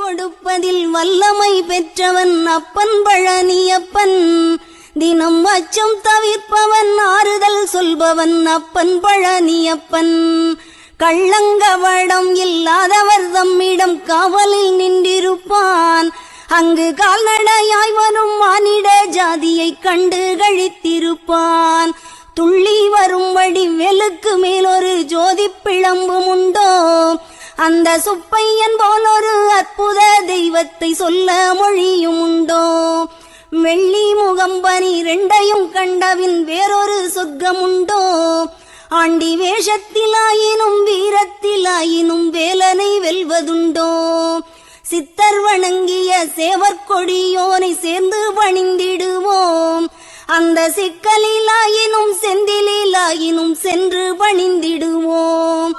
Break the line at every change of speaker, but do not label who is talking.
கொடுப்பதில் வல்லமை பெற்றவன் அப்பன் பழனியப்பன். தினம் அச்சம் தவிர்ப்பவன் ஆறுதல் சொல்பவன் அப்பன் பழனியப்பன். கள்ளங்கவடம் இல்லாதவர் தம்மிடம் காவலில் நின்றிருப்பான். அங்கு கால்நடையாய் வரும் மானிட ஜாதியை கண்டு கழித்திருப்பான். துள்ளி வரும்படி வெளுக்கு மேலொரு ஜோதி பிழம்பும் உண்டோ? அந்த சுப்பையன் போலொரு அற்புத தெய்வத்தை சொல்ல மொழியும் உண்டோ? வெள்ளி முகம்பனி ரெண்டையும் கண்டவின் வேறொரு சொர்க்கம் உண்டோ? ஆண்டி வேஷத்திலாயினும் வீரத்திலாயினும் வேலனை வெல்வதுண்டோ? சித்தர் வணங்கிய சேவற்கொடியோனை சேர்ந்து பணிந்திடுவோம். அந்த சிக்கலிலாயினும் செந்திலாயினும் சென்று பணிந்திடுவோம்.